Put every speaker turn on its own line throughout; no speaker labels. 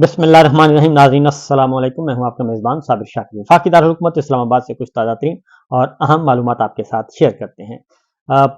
बिस्मिल्लाहिर्रहमानिर्रहीम। नाज़रीन अस्सलाम वालेकुम। मैं हूं आपका मेज़बान साबिर शाकिर। वफाकी दारुल-हुकूमत इस्लामाबाद से कुछ ताज़ा तरीन और अहम मालूमात आपके साथ शेयर करते हैं।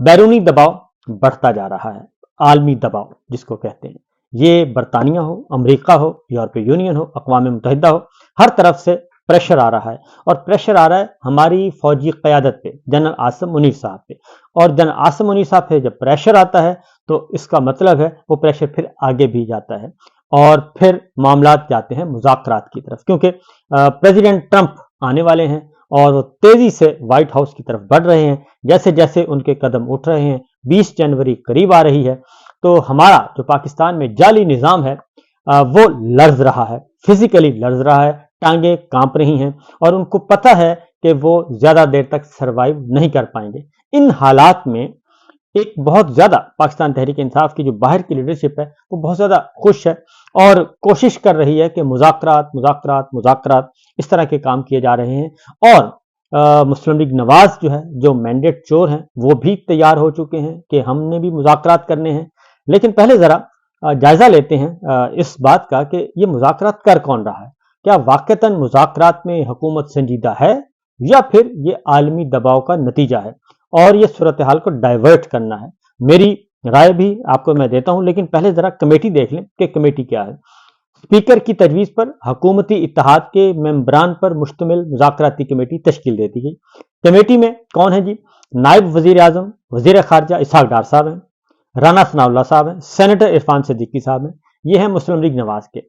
बैरूनी दबाव बढ़ता जा रहा है। आलमी दबाव जिसको कहते हैं, ये बरतानिया हो, अमेरिका हो, यूरोपीय यूनियन हो, अक़वाम मुत्तहिदा हो, हर तरफ से प्रेशर आ रहा है। और प्रेशर आ रहा है हमारी फौजी क़यादत पे, जनरल आसिम मुनीर साहब पे। और जनरल आसिम मुनीर साहब पे जब प्रेशर आता है तो इसका मतलब है वो प्रेशर फिर आगे भी जाता है और फिर मामलात जाते हैं मुज़ाकरात की तरफ, क्योंकि प्रेसिडेंट ट्रंप आने वाले हैं और वो तेजी से व्हाइट हाउस की तरफ बढ़ रहे हैं। जैसे जैसे उनके कदम उठ रहे हैं, 20 जनवरी करीब आ रही है, तो हमारा जो पाकिस्तान में जाली निज़ाम है वो लर्ज रहा है, फिजिकली लर्ज रहा है, टांगे कांप रही हैं और उनको पता है कि वो ज़्यादा देर तक सर्वाइव नहीं कर पाएंगे। इन हालात में एक बहुत ज़्यादा पाकिस्तान तहरीक इंसाफ की जो बाहर की लीडरशिप है वो बहुत ज़्यादा खुश है और कोशिश कर रही है कि मुज़ाकरात मुज़ाकरात मुज़ाकरात इस तरह के काम किए जा रहे हैं। और मुस्लिम लीग नवाज जो है, जो मैंडेट चोर हैं, वो भी तैयार हो चुके हैं कि हमने भी मुज़ाकरात करने हैं। लेकिन पहले ज़रा जायज़ा लेते हैं इस बात का कि ये मुज़ाकरात कर कौन रहा है। क्या वाक़तन मुज़ाकरात में हुकूमत संजीदा है या फिर ये आलमी दबाव का नतीजा है और ये सूरत हाल को डाइवर्ट करना है। मेरी राय भी आपको मैं देता हूं, लेकिन पहले जरा कमेटी देख लें कि कमेटी क्या है। स्पीकर की तजवीज़ पर हुकूमती इत्तेहाद के मेंबरान पर मुश्तमिल मुज़ाकराती कमेटी तश्कील दे दी गई। कमेटी में कौन है जी? नायब वज़ीर आज़म वज़ीर ख़ारजा इसहाक डार साहब हैं, राना सनाउल्लाह साहब हैं, सेनेटर इरफान सिद्दीकी साहब हैं। ये हैं मुस्लिम लीग नवाज के।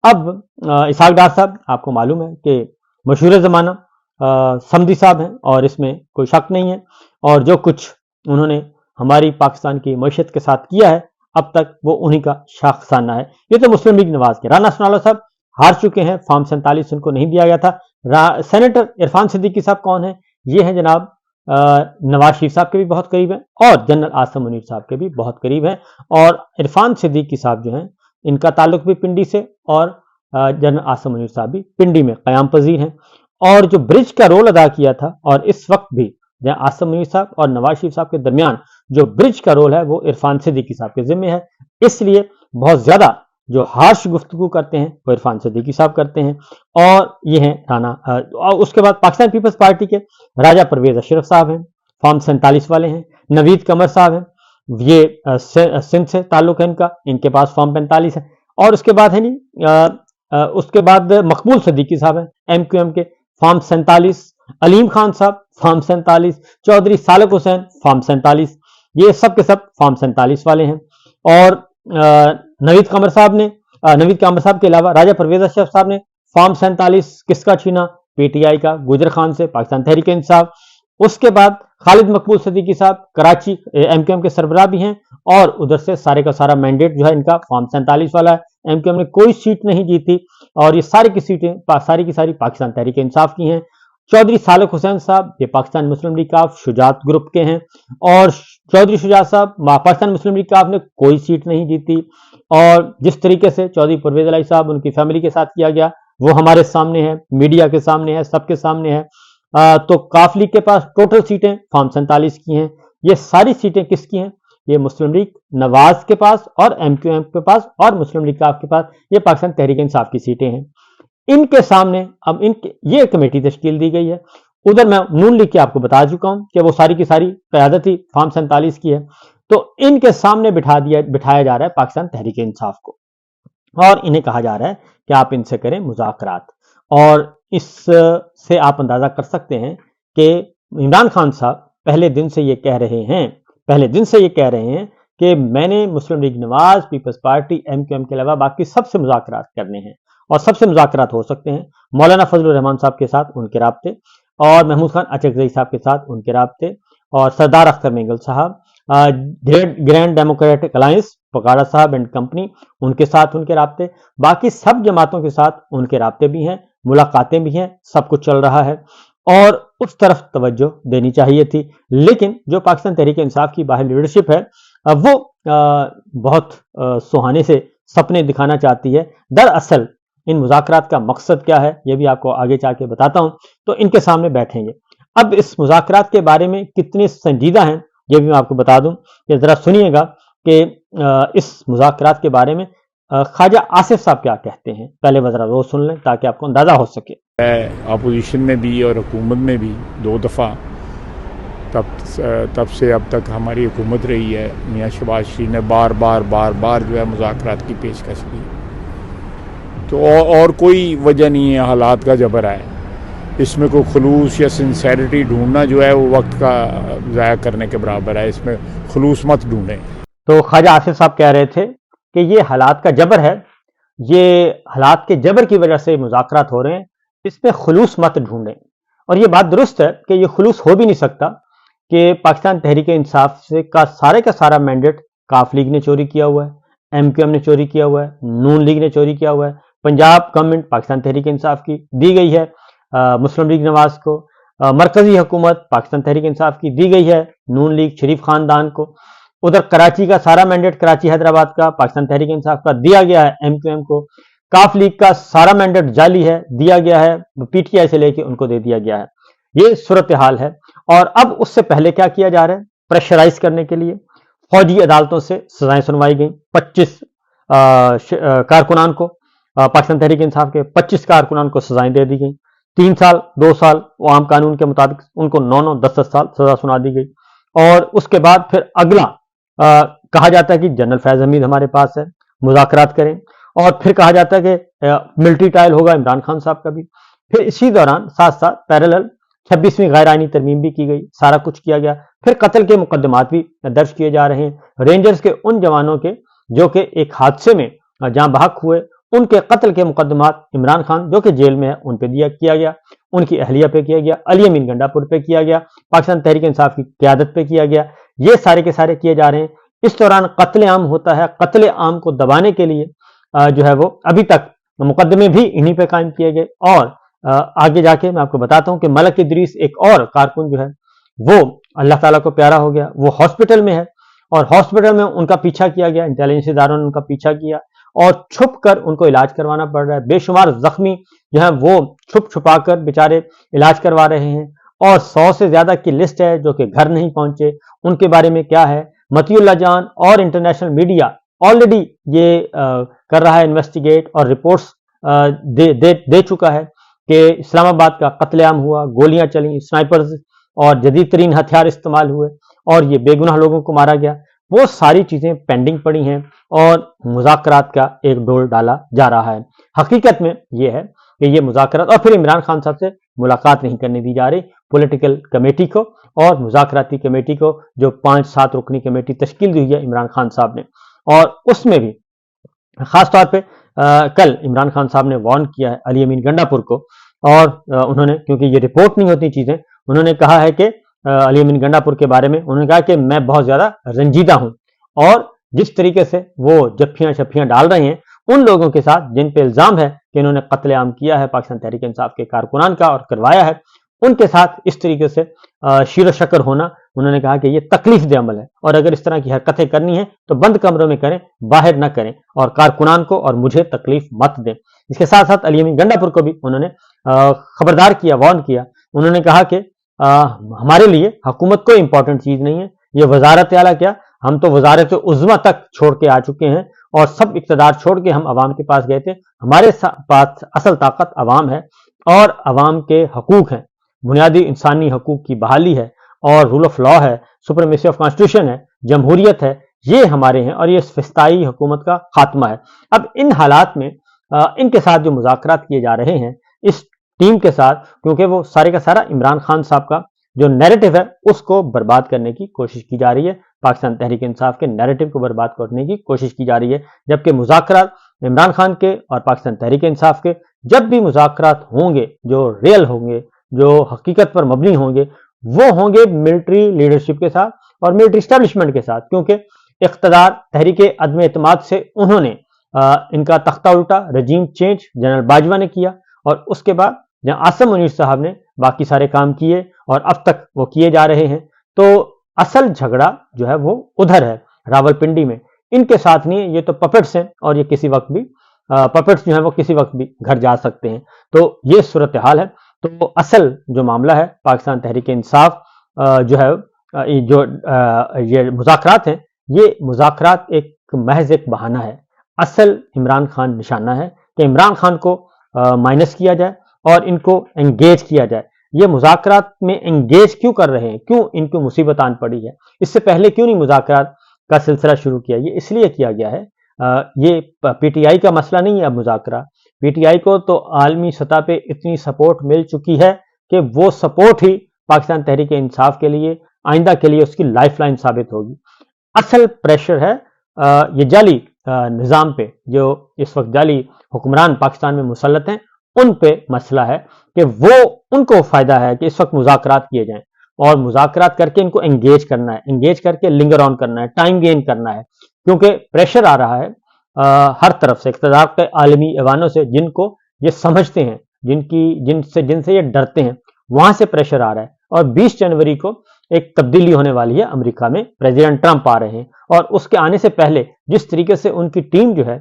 अब इसहाक डार साहब आपको मालूम है कि मशहूर ज़माना समदी साहब हैं और इसमें कोई शक नहीं है। और जो कुछ उन्होंने हमारी पाकिस्तान की मईशत के साथ किया है अब तक, वो उन्हीं का शाखसाना है। ये तो मुस्लिम लीग नवाज के। राना सनाउल्लाह साहब हार चुके हैं, फॉर्म 47 उनको नहीं दिया गया था। सेनेटर इरफान सिद्दीकी साहब कौन है? ये हैं जनाब नवाज शरीफ साहब के भी बहुत करीब हैं और जनरल आसिम मुनीर साहब के भी बहुत करीब हैं। और इरफान सिद्दीकी साहब जो हैं, इनका ताल्लुक भी पिंडी से और जनरल आसिम मुनीर साहब भी पिंडी में क़याम पजीर हैं। और जो ब्रिज का रोल अदा किया था, और इस वक्त भी जहां आसिम मुनीर साहब और नवाज शरीफ साहब के दरमियान जो ब्रिज का रोल है वो इरफान सिद्दीकी साहब के जिम्मे है। इसलिए बहुत ज्यादा जो हार्श गुफ्तगू करते हैं वो इरफान सिद्दीकी साहब करते हैं। और ये हैं राना। और उसके बाद पाकिस्तान पीपल्स पार्टी के राजा परवेज अशरफ साहब हैं, फॉर्म 47 वाले हैं। नवीद कमर साहब हैं, ये सिंध से ताल्लुक है इनका, इनके पास फॉर्म 45 है। और उसके बाद है नहीं, उसके बाद मकबूल सिद्दीकी साहब हैं MQM के, फॉर्म 47। अलीम खान साहब फॉर्म 47, चौधरी सालक हुसैन फॉर्म 47, ये सब के सब फॉर्म 47 वाले हैं। और नवीद कमर साहब के अलावा राजा परवेज अशरफ साहब ने फॉर्म 47 किसका छीना? PTI का, गुजर खान से, पाकिस्तान तहरीक इंसाफ। उसके बाद खालिद मकबूल सिद्दीकी साहब कराची MQM के सरबराह भी हैं और उधर से सारे का सारा मैंडेट जो है इनका फॉर्म 47 वाला है। MQM ने कोई सीट नहीं जीती और ये सारी की सीटें सारी की सारी पाकिस्तान तहरीक इंसाफ की हैं। चौधरी सालक हुसैन साहब ये पाकिस्तान मुस्लिम लीग काफ शुजात ग्रुप के हैं और चौधरी शुजात साहब पाकिस्तान मुस्लिम लीग काफ ने कोई सीट नहीं जीती। और जिस तरीके से चौधरी परवेज अलाई साहब उनकी फैमिली के साथ किया गया वो हमारे सामने है, मीडिया के सामने है, सबके सामने है। तो काफ लीग के पास टोटल सीटें फॉर्म 47 की हैं। ये सारी सीटें किसकी हैं? ये मुस्लिम लीग नवाज के पास और MQM के पास और मुस्लिम लीग काफ के पास, ये पाकिस्तान तहरीक इंसाफ की सीटें हैं। इनके सामने अब इनके ये कमेटी तश्कील दी गई है। उधर मैं नून लीग की आपको बता चुका हूं कि वो सारी की सारी क़यादत ही फॉर्म 47 की है। तो इनके सामने बिठाया जा रहा है पाकिस्तान तहरीक इंसाफ को और इन्हें कहा जा रहा है कि आप इनसे करें मुज़ाकरात। और इससे आप अंदाजा कर सकते हैं कि इमरान खान साहब पहले दिन से ये कह रहे हैं कि मैंने मुस्लिम लीग नवाज, पीपल्स पार्टी, MQM के अलावा बाकी सबसे मुज़ाकरात करने हैं और सबसे मुज़ाकरात हो सकते हैं। मौलाना फजलुर रहमान साहब के साथ उनके राब्ते और महमूद खान अचकज़ई साहब के साथ उनके राब्ते और सरदार अख्तर मेंगल साहब, ग्रैंड डेमोक्रेटिक अलायंस पगाड़ा साहब एंड कंपनी, उनके साथ उनके राब्ते, बाकी सब जमातों के साथ उनके राब्ते भी हैं, मुलाकातें भी हैं, सब कुछ चल रहा है। और उस तरफ तवज्जो देनी चाहिए थी, लेकिन जो पाकिस्तान तहरीक इंसाफ की बाहर लीडरशिप है वो बहुत सुहाने से सपने दिखाना चाहती है। दरअसल इन मुज़ाकरात का मकसद क्या है ये भी आपको आगे जाके बताता हूं। तो इनके सामने बैठेंगे। अब इस मुज़ाकरात के बारे में कितने संजीदा हैं ये भी मैं आपको बता दूं कि जरा सुनिएगा कि इस मुज़ाकरात के बारे में ख्वाजा आसिफ साहब क्या कहते हैं, पहले वजरा वो सुन लें ताकि आपको अंदाजा हो सके।
अपोजिशन में भी और हुकूमत में भी 2 दफ़ा तब से अब तक हमारी हुकूमत रही है। मियाँ शहबाज शरीफ ने बार बार जो है मुज़ाकरात की पेशकश की, तो और कोई वजह नहीं है, हालात का जबर है। इसमें कोई खुलूस या सिंसेरिटी ढूंढना जो है वो वक्त का ज़ाया करने के बराबर है, इसमें खुलूस मत ढूंढें।
तो ख्वाजा आसिफ साहब कह रहे थे कि ये हालात का जबर है, ये हालात के जबर की वजह से मुज़ाकरात हो रहे हैं, इसमें खुलूस मत ढूंढें। और ये बात दुरुस्त है कि ये खुलूस हो भी नहीं सकता कि पाकिस्तान तहरीक इंसाफ से का सारा मैंडेट काफ लीग ने चोरी किया हुआ है, MQM ने चोरी किया हुआ है, नून लीग ने चोरी किया हुआ है। पंजाब गवर्नमेंट पाकिस्तान तहरीक इंसाफ की दी गई है मुस्लिम लीग नवाज को, मरकजी हुकूमत पाकिस्तान तहरीक इंसाफ की दी गई है नून लीग शरीफ खानदान को। उधर कराची का सारा मैंडेट, कराची हैदराबाद का पाकिस्तान तहरीक इंसाफ का दिया गया है MQM को। काफ लीग का सारा मैंडेट जाली है, दिया गया है PTI से लेके उनको दे दिया गया है। ये सूरत हाल है। और अब उससे पहले क्या किया जा रहा है, प्रेशराइज करने के लिए फौजी अदालतों से सजाएं सुनवाई गई 25 कारकुनान को, पाकिस्तान तहरीक इंसाफ के 25 कारकुनान को सजाएं दे दी गई। 3 साल 2 साल वो आम कानून के मुताबिक उनको 9 10 साल सजा सुना दी गई। और उसके बाद फिर अगला कहा जाता है कि जनरल फैज हमीद हमारे पास है, मुज़ाकरात करें। और फिर कहा जाता है कि मिलिट्री ट्रायल होगा इमरान खान साहब का भी। फिर इसी दौरान साथ साथ पैरेलल 26वीं गैर आईनी तरमीम भी की गई, सारा कुछ किया गया। फिर कत्ल के मुकदमात भी दर्ज किए जा रहे हैं रेंजर्स के उन जवानों के जो कि एक हादसे में जान बहक हुए, उनके कत्ल के मुकदमात इमरान खान जो कि जेल में है उन पे किया गया, उनकी अहलिया पे किया गया, अली अमीन गंडापुर पे किया गया, पाकिस्तान तहरीक इंसाफ की क़यादत पे किया गया। ये सारे के सारे किए जा रहे हैं। इस दौरान कत्ले आम होता है, कत्ले आम को दबाने के लिए जो है वो अभी तक मुकदमे भी इन्हीं पे कायम किए गए। और आगे जाके मैं आपको बताता हूं कि मलक इदरीस एक और कारकुन जो है वो अल्लाह ताला को प्यारा हो गया, वो हॉस्पिटल में है और हॉस्पिटल में उनका पीछा किया गया, इंटेलिजेंस इदारों ने उनका पीछा किया और छुप कर उनको इलाज करवाना पड़ रहा है। बेशुमार जख्मी जो है वो छुप छुपा कर बेचारे इलाज करवा रहे हैं। और 100 से ज्यादा की लिस्ट है जो कि घर नहीं पहुंचे, उनके बारे में क्या है, मतीउल्लाह जान और इंटरनेशनल मीडिया ऑलरेडी ये कर रहा है इन्वेस्टिगेट और रिपोर्ट्स दे चुका है कि इस्लामाबाद का कत्लेआम हुआ, गोलियां चली, स्नाइपर्स और जदीद तरीन हथियार इस्तेमाल हुए और ये बेगुनाह लोगों को मारा गया। वो सारी चीजें पेंडिंग पड़ी हैं और मुज़ाकरात का एक डोल डाला जा रहा है। हकीकत में ये है कि ये मुज़ाकरात, और फिर इमरान खान साहब से मुलाकात नहीं करने दी जा रही पॉलिटिकल कमेटी को और मुज़ाकराती कमेटी को, जो 5-7 रुकनी कमेटी तश्कील दी हुई है इमरान खान साहब ने। और उसमें भी खास तौर पे कल इमरान खान साहब ने वार्न किया है अली अमीन गंडापुर को। और उन्होंने, क्योंकि ये रिपोर्ट नहीं होती चीजें, उन्होंने कहा है कि अली अमीन गंडापुर के बारे में उन्होंने कहा कि मैं बहुत ज्यादा रंजीदा हूं और जिस तरीके से वो जफ्फियां शफ्फियां डाल रहे हैं उन लोगों के साथ जिन पे इल्जाम है कि इन्होंने कत्लेआम किया है पाकिस्तान तहरीक इंसाफ के कारकुनान का और करवाया है, उनके साथ इस तरीके से शीरो शक्कर होना, उन्होंने कहा कि ये तकलीफ दे अमल है और अगर इस तरह की हरकतें करनी है तो बंद कमरों में करें, बाहर न करें और कारकुनान को और मुझे तकलीफ मत दें। इसके साथ साथ अली अमीन गंडापुर को भी उन्होंने खबरदार किया, वार्न किया। उन्होंने कहा कि हमारे लिए हुकूमत कोई इंपॉर्टेंट चीज नहीं है, ये वजारत आला क्या, हम तो वजारत उज़्मा तक छोड़ के आ चुके हैं और सब इक़्तिदार छोड़ के हम अवाम के पास गए थे। हमारे पास असल ताकत अवाम है और अवाम के हकूक हैं, बुनियादी इंसानी हकूक की बहाली है और रूल ऑफ लॉ है, सुपरमेसी ऑफ कॉन्स्टिट्यूशन है, जमहूरियत है, ये हमारे हैं और ये फिस्ताई हुकूमत का खात्मा है। अब इन हालात में इनके साथ जो मुज़ाकरात किए जा रहे हैं इस टीम के साथ, क्योंकि वो सारे का सारा इमरान खान साहब का जो नैरेटिव है उसको बर्बाद करने की कोशिश की जा रही है, पाकिस्तान तहरीक इंसाफ के नैरेटिव को बर्बाद करने की कोशिश की जा रही है। जबकि मुज़ाकरात इमरान खान के और पाकिस्तान तहरीक इंसाफ के, जब भी मुज़ाकरात होंगे जो रियल होंगे, जो हकीकत पर मबनी होंगे, वो होंगे मिलिट्री लीडरशिप के साथ और मिलिट्री एस्टेब्लिशमेंट के साथ, क्योंकि इख्तिदार तहरीक अदम एतमाद से उन्होंने इनका तख्ता उल्टा, रजीम चेंज जनरल बाजवा ने किया और उसके बाद जहां आसिम मुनीर साहब ने बाकी सारे काम किए और अब तक वो किए जा रहे हैं। तो असल झगड़ा जो है वो उधर है, रावलपिंडी में, इनके साथ नहीं है। ये तो पपेट्स हैं और ये किसी वक्त भी पपेट्स जो है वो किसी वक्त भी घर जा सकते हैं। तो ये सूरत हाल है। तो असल जो मामला है पाकिस्तान तहरीक इंसाफ जो है ये मुज़ाकरात हैं, ये मुज़ाकरात एक महज एक बहाना है। اصل عمران خان نشانہ ہے کہ عمران خان کو مائنس کیا جائے اور ان کو انگیج کیا جائے. یہ مذاکرات میں انگیج کیوں کر رہے ہیں؟ کیوں ان کو مصیبت آن پڑی ہے؟ اس سے پہلے کیوں نہیں مذاکرات کا سلسلہ شروع کیا؟ یہ اس لیے کیا گیا ہے، یہ پی ٹی آئی کا مسئلہ نہیں ہے. اب مذاکرہ پی ٹی آئی کو تو عالمی سطح پہ اتنی سپورٹ مل چکی ہے کہ وہ سپورٹ ہی پاکستان تحریک انصاف کے لیے آئندہ کے لیے اس کی لائف لائن ثابت ہوگی. اصل پریشر ہے یہ جعلی نظام پہ، جو اس وقت جعلی حکمران پاکستان میں مسلط ہیں ان پہ مسئلہ ہے کہ وہ ان کو فائدہ ہے کہ اس وقت مذاکرات کیے جائیں اور مذاکرات کر کے ان کو انگیج کرنا ہے، انگیج کر کے لنگر آن کرنا ہے، ٹائم گین کرنا ہے، کیونکہ پریشر آ رہا ہے ہر طرف سے، اقتدار کے عالمی ایوانوں سے، جن کو یہ سمجھتے ہیں، جن سے یہ ڈرتے ہیں، وہاں سے پریشر آ رہا ہے. اور 20 جنوری کو ایک تبدیلی ہونے والی ہے امریکہ میں، پریزیڈنٹ ٹرمپ آ رہے ہیں اور اس کے آنے سے پہلے جس طریقے سے ان کی ٹیم جو ہے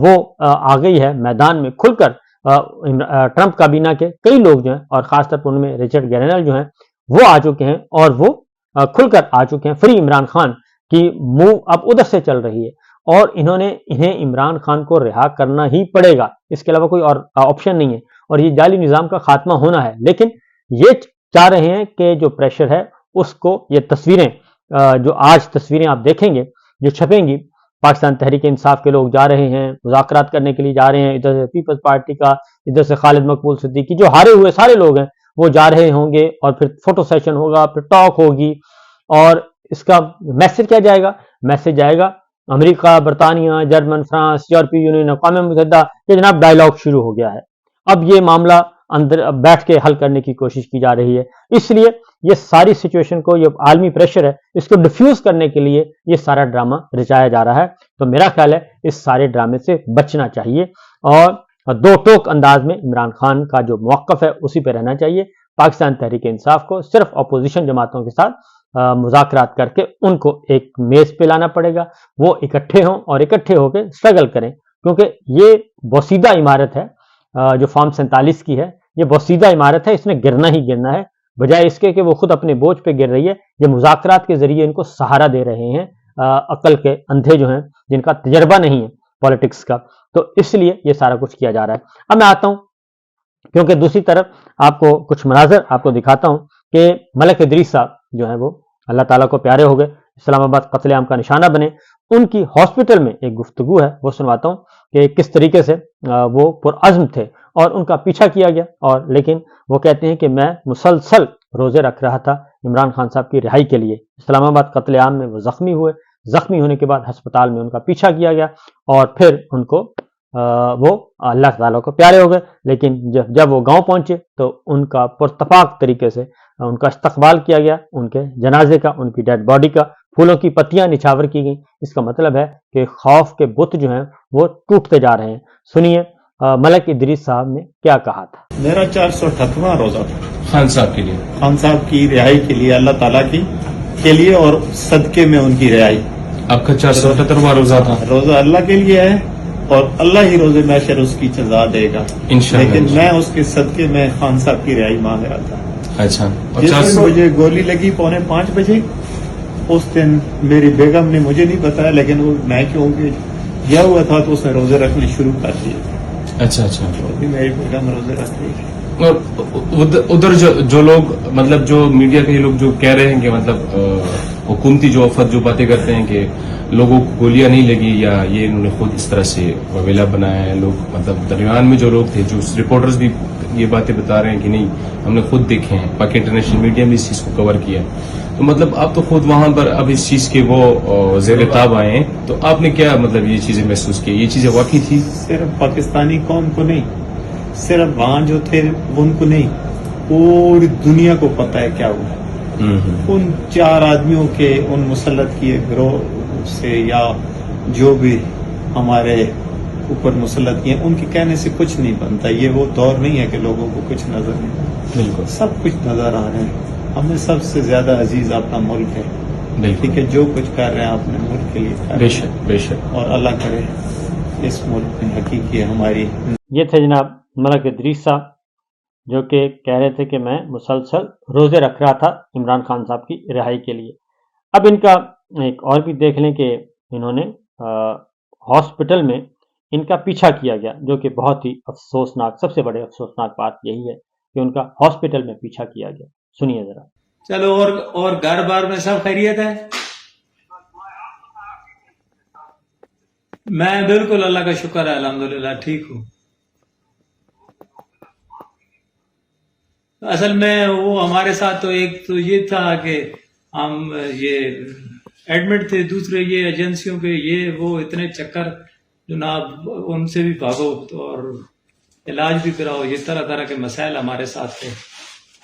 وہ آ گئی ہے میدان میں کھل کر، ٹرمپ کابینہ کے کئی لوگ جو ہیں اور خاص طور پر ان میں رچرڈ گرینل جو ہیں وہ آ چکے ہیں اور وہ کھل کر آ چکے ہیں. فری عمران خان کی موو اب ادھر سے چل رہی ہے اور انہیں عمران خان کو رہا کرنا ہی پڑے گا، اس کے علاوہ کوئی اور آپشن نہیں ہے اور یہ جعلی نظام کا خاتمہ ہونا ہے. لیکن یہ چاہ رہے ہیں کہ جو پریشر ہے اس کو، یہ تصویریں جو آج تصویریں آپ دیکھیں گے جو چھپیں گی، پاکستان تحریک انصاف کے لوگ جا رہے ہیں مذاکرات کرنے کے لیے، جا رہے ہیں ادھر سے پیپلز پارٹی کا، ادھر سے خالد مقبول صدیقی، جو ہارے ہوئے سارے لوگ ہیں وہ جا رہے ہوں گے اور پھر فوٹو سیشن ہوگا، پھر ٹاک ہوگی اور اس کا میسج کیا جائے گا؟ میسج جائے گا امریکہ، برطانیہ، جرمن، فرانس، یورپی یونین، اقوام متحدہ کہ جناب ڈائلاگ شروع ہو گیا ہے. اب یہ معاملہ اندر بیٹھ کے حل کرنے کی کوشش کی جا رہی ہے. اس لیے یہ ساری سچویشن کو، یہ عالمی پریشر ہے، اس کو ڈیفیوز کرنے کے لیے یہ سارا ڈرامہ رچایا جا رہا ہے. تو میرا خیال ہے اس سارے ڈرامے سے بچنا چاہیے اور دو ٹوک انداز میں عمران خان کا جو موقف ہے اسی پہ رہنا چاہیے. پاکستان تحریک انصاف کو صرف اپوزیشن جماعتوں کے ساتھ مذاکرات کر کے ان کو ایک میز پہ لانا پڑے گا، وہ اکٹھے ہوں اور اکٹھے ہو کے اسٹرگل کریں، کیونکہ یہ بوسیدہ عمارت ہے جو فارم 47 کی ہے. یہ بوسیدہ عمارت ہے، اس نے گرنا ہی گرنا ہے، بجائے اس کے کہ وہ خود اپنے بوجھ پہ گر رہی ہے. یہ مذاکرات کے ذریعے ان کو سہارا دے رہے ہیں عقل کے اندھے جو ہیں، جن کا تجربہ نہیں ہے پالیٹکس کا. تو اس لیے یہ سارا کچھ کیا جا رہا ہے. اب میں آتا ہوں، کیونکہ دوسری طرف آپ کو کچھ مناظر آپ کو دکھاتا ہوں کہ ملک ادریس صاحب جو ہیں وہ اللہ تعالیٰ کو پیارے ہو گئے، اسلام آباد قتل عام کا نشانہ بنے. ان کی ہاسپٹل میں ایک گفتگو ہے، وہ سنواتا ہوں کہ کس طریقے سے وہ پرعزم تھے اور ان کا پیچھا کیا گیا، اور لیکن وہ کہتے ہیں کہ میں مسلسل روزے رکھ رہا تھا عمران خان صاحب کی رہائی کے لیے. اسلام آباد قتل عام میں وہ زخمی ہوئے، زخمی ہونے کے بعد ہسپتال میں ان کا پیچھا کیا گیا اور پھر ان کو وہ اللہ تعالیٰ کو پیارے ہو گئے. لیکن جب وہ گاؤں پہنچے تو ان کا پرتپاک طریقے سے ان کا استقبال کیا گیا، ان کے جنازے کا، ان کی ڈیڈ باڈی کا پھولوں کی پتیاں نچھاور کی گئیں. اس کا مطلب ہے کہ خوف کے بت جو ہیں وہ ٹوٹتے جا رہے ہیں. سنیے ملک ادریس صاحب نے کیا کہا تھا.
میرا 468واں روزہ تھا
خان صاحب کے لیے،
خان صاحب کی رہائی کے لیے، اللہ تعالیٰ کی کے لیے اور صدقے میں ان کی رہائی.
آپ کا 478واں روزہ تھا.
روزہ اللہ کے لیے ہے اور اللہ ہی روزے محشر اس کی سزا دے گا
انشاءاللہ.
لیکن میں اس کے صدقے میں خان صاحب کی رہائی مانگ رہا تھا.
اچھا، اور
جس دن مجھے گولی لگی 4:45 بجے، اس دن میری بیگم نے مجھے نہیں بتایا، لیکن وہ میں کیونکہ گیا ہوا تھا تو اس نے روزے رکھنے شروع کر دیے.
اچھا اچھا.
میری بیگم روزے رکھ رہی تھی.
اور ادھر جو لوگ، مطلب جو میڈیا کے لوگ جو کہہ رہے ہیں کہ مطلب حکومتی جو افراد جو باتیں کرتے ہیں کہ لوگوں کو گولیاں نہیں لگی یا یہ انہوں نے خود اس طرح سے ویلا بنایا ہے، لوگ مطلب درمیان میں جو لوگ تھے، جو رپورٹرز بھی یہ باتیں بتا رہے ہیں کہ نہیں ہم نے خود دیکھے ہیں، باقی انٹرنیشنل میڈیا میں اس چیز کو کور کیا ہے. تو مطلب آپ تو خود وہاں پر اب اس چیز کے وہ زیر تاب آئے ہیں، تو آپ نے کیا مطلب یہ چیزیں محسوس کی؟ یہ چیزیں واقعی تھی؟
صرف پاکستانی قوم کو نہیں، صرف وہاں جو تھے ان کو نہیں، پوری دنیا کو پتا ہے کیا ہوا. ان 4 آدمیوں کے، ان مسلط کیے گروہ سے یا جو بھی ہمارے اوپر مسلط کیے، ان کے کہنے سے کچھ نہیں بنتا. یہ وہ دور نہیں ہے کہ لوگوں کو کچھ نظر نہیں آتا،
بالکل
سب کچھ نظر آ رہے ہیں. ہمیں سب سے زیادہ عزیز اپنا ملک ہے.
بالکل.
ٹھیک ہے، جو کچھ کر رہے ہیں اپنے ملک کے لیے کر رہے
بے
ہیں.
شک بے شک.
اور اللہ کرے اس ملک میں حقیقی ہماری.
یہ تھے جناب ملک ادریس صاحب، جو کہ کہہ رہے تھے کہ میں مسلسل روزے رکھ رہا تھا عمران خان صاحب کی رہائی کے لیے. اب ان کا ایک اور بھی دیکھ لیں کہ انہوں نے हॉस्पिटल में इनका पीछा किया गया, जो कि बहुत ही अफसोसनाक, सबसे बड़े अफसोसनाक बात यही है कि उनका हॉस्पिटल में पीछा किया गया। सुनिए जरा।
चलो और घर बार में सब खैरियत है? मैं बिल्कुल अल्लाह का शुक्र है, अल्हम्दुलिल्लाह ठीक हूँ। असल में वो हमारे साथ तो एक तो ये था कि हम ये एडमिट थे, दूसरे ये एजेंसियों के ये वो इतने चक्कर जनाब, उनसे भी भागो तो और इलाज भी कराओ, ये तरह तरह के मसाइल हमारे साथ थे।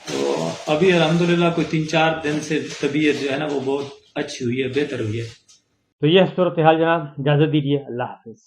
तो अभी अल्हम्दुलिल्लाह कोई 3-4 दिन से तबीयत जो है ना वो बहुत अच्छी हुई है, बेहतर हुई है।
तो यह सूरत हाल जनाब, इजाजत दीजिए, अल्लाह हाफिज।